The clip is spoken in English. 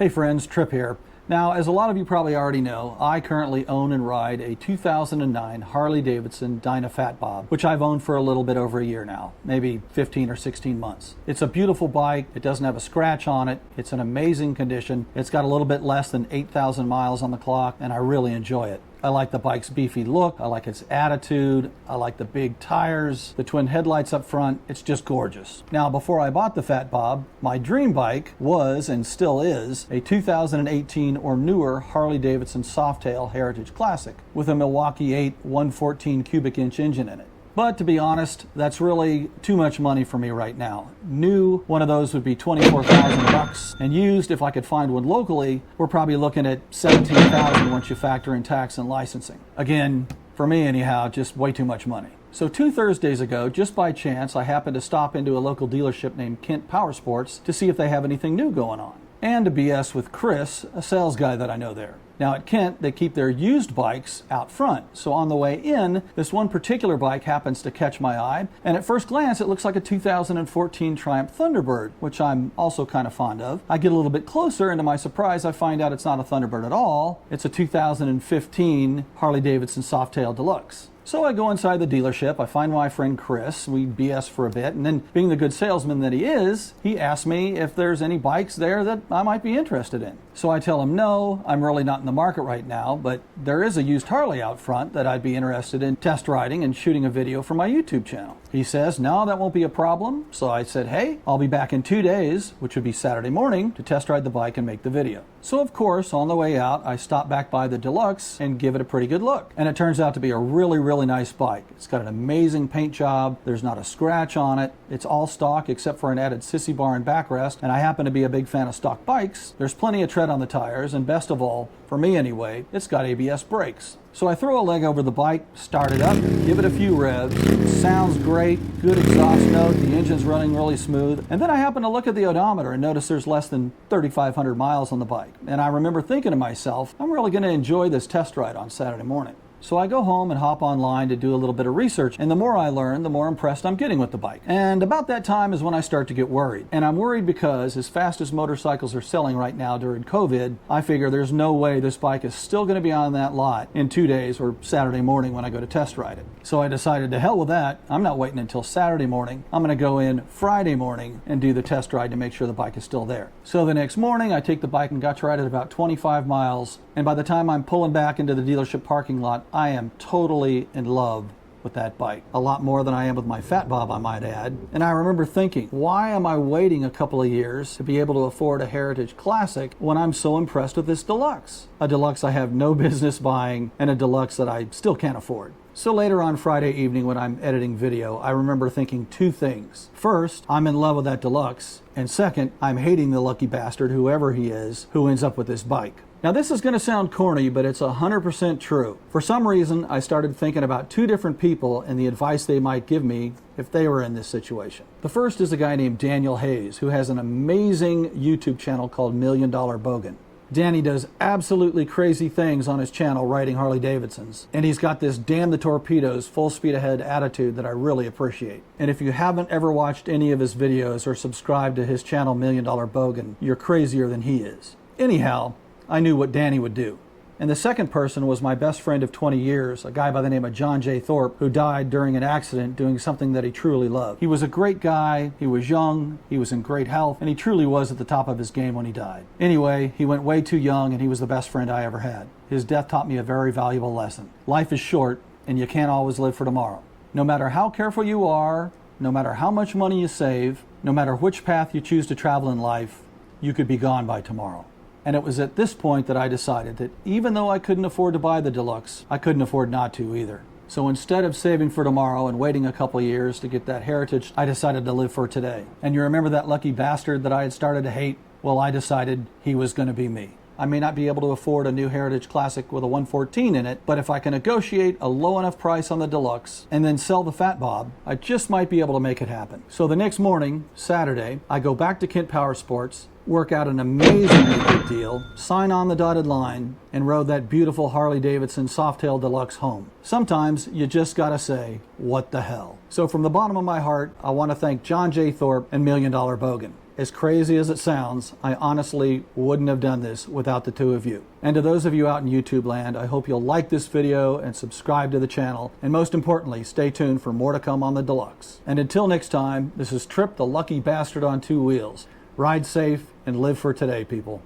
Hey friends, Trip here. Now, as a lot of you probably already know, I currently own and ride a 2009 Harley-Davidson Dyna Fat Bob, which I've owned for a little bit over a year now, maybe 15 or 16 months. It's a beautiful bike. It doesn't have a scratch on it. It's in amazing condition. It's got a little bit less than 8,000 miles on the clock, and I really enjoy it. I like the bike's beefy look. I like its attitude. I like the big tires, the twin headlights up front. It's just gorgeous. Now, before I bought the Fat Bob, my dream bike was, and still is, a 2018 or newer Harley-Davidson Softail Heritage Classic with a Milwaukee 8 114 cubic inch engine in it. But to be honest, that's really too much money for me right now. New, one of those would be $24,000, and used, if I could find one locally, we're probably looking at $17,000 once you factor in tax and licensing. Again, for me anyhow, just way too much money. So 2 Thursdays ago, just by chance, I happened to stop into a local dealership named Kent Powersports to see if they have anything new going on, and to BS with Chris, a sales guy that I know there. Now at Kent, they keep their used bikes out front. So on the way in, this one particular bike happens to catch my eye. And at first glance, it looks like a 2014 Triumph Thunderbird, which I'm also kind of fond of. I get a little bit closer, and to my surprise, I find out it's not a Thunderbird at all. It's a 2015 Harley-Davidson Softail Deluxe. So I go inside the dealership, I find my friend Chris, we BS for a bit, and then being the good salesman that he is, he asks me if there's any bikes there that I might be interested in. So I tell him no, I'm really not in the market right now, but there is a used Harley out front that I'd be interested in test riding and shooting a video for my YouTube channel. He says, no, that won't be a problem. So I said, hey, I'll be back in 2 days, which would be Saturday morning, to test ride the bike and make the video. So of course, on the way out, I stop back by the Deluxe and give it a pretty good look. And it turns out to be a really nice bike. It's got an amazing paint job. There's not a scratch on it. It's all stock except for an added sissy bar and backrest. And I happen to be a big fan of stock bikes. There's plenty of tread on the tires, and best of all, for me anyway, it's got ABS brakes. So I throw a leg over the bike, start it up, give it a few revs. It sounds great, good exhaust note, the engine's running really smooth. And then I happen to look at the odometer and notice there's less than 3,500 miles on the bike. And I remember thinking to myself, I'm really going to enjoy this test ride on Saturday morning. So I go home and hop online to do a little bit of research, and the more I learn, the more impressed I'm getting with the bike. And about that time is when I start to get worried. And I'm worried because as fast as motorcycles are selling right now during COVID, I figure there's no way this bike is still going to be on that lot in 2 days or Saturday morning when I go to test ride it. So I decided to hell with that. I'm not waiting until Saturday morning. I'm going to go in Friday morning and do the test ride to make sure the bike is still there. So the next morning, I take the bike and got to ride it about 25 miles. And by the time I'm pulling back into the dealership parking lot, I am totally in love with that bike. A lot more than I am with my Fat Bob, I might add. And I remember thinking, why am I waiting a couple of years to be able to afford a Heritage Classic when I'm so impressed with this Deluxe? A Deluxe I have no business buying, and a Deluxe that I still can't afford. So later on Friday evening when I'm editing video, I remember thinking 2 things. First, I'm in love with that Deluxe. And second, I'm hating the lucky bastard, whoever he is, who ends up with this bike. Now this is going to sound corny, but it's 100% true. For some reason, I started thinking about 2 different people and the advice they might give me if they were in this situation. The first is a guy named Daniel Hayes, who has an amazing YouTube channel called Million Dollar Bogan. Danny does absolutely crazy things on his channel riding Harley-Davidsons, and he's got this damn the torpedoes, full speed ahead attitude that I really appreciate. And if you haven't ever watched any of his videos or subscribed to his channel Million Dollar Bogan, you're crazier than he is. Anyhow, I knew what Danny would do. And the second person was my best friend of 20 years, a guy by the name of John J. Thorpe, who died during an accident doing something that he truly loved. He was a great guy, he was young, he was in great health, and he truly was at the top of his game when he died. Anyway, he went way too young, and he was the best friend I ever had. His death taught me a very valuable lesson. Life is short, and you can't always live for tomorrow. No matter how careful you are, no matter how much money you save, no matter which path you choose to travel in life, you could be gone by tomorrow. And it was at this point that I decided that even though I couldn't afford to buy the Deluxe, I couldn't afford not to either. So instead of saving for tomorrow and waiting a couple of years to get that Heritage, I decided to live for today. And you remember that lucky bastard that I had started to hate? Well, I decided he was going to be me. I may not be able to afford a new Heritage Classic with a 114 in it, but if I can negotiate a low enough price on the Deluxe and then sell the Fat Bob, I just might be able to make it happen. So the next morning, Saturday, I go back to Kent Powersports, work out an amazingly good deal, sign on the dotted line, and rode that beautiful Harley-Davidson Softail Deluxe home. Sometimes you just gotta say, what the hell? So from the bottom of my heart, I want to thank John J. Thorpe and Million Dollar Bogan. as crazy as it sounds, I honestly wouldn't have done this without the two of you. And to those of you out in YouTube land, I hope you'll like this video and subscribe to the channel. And most importantly, stay tuned for more to come on the Deluxe. And until next time, this is Trip the Lucky Bastard on Two Wheels. Ride safe and live for today, people.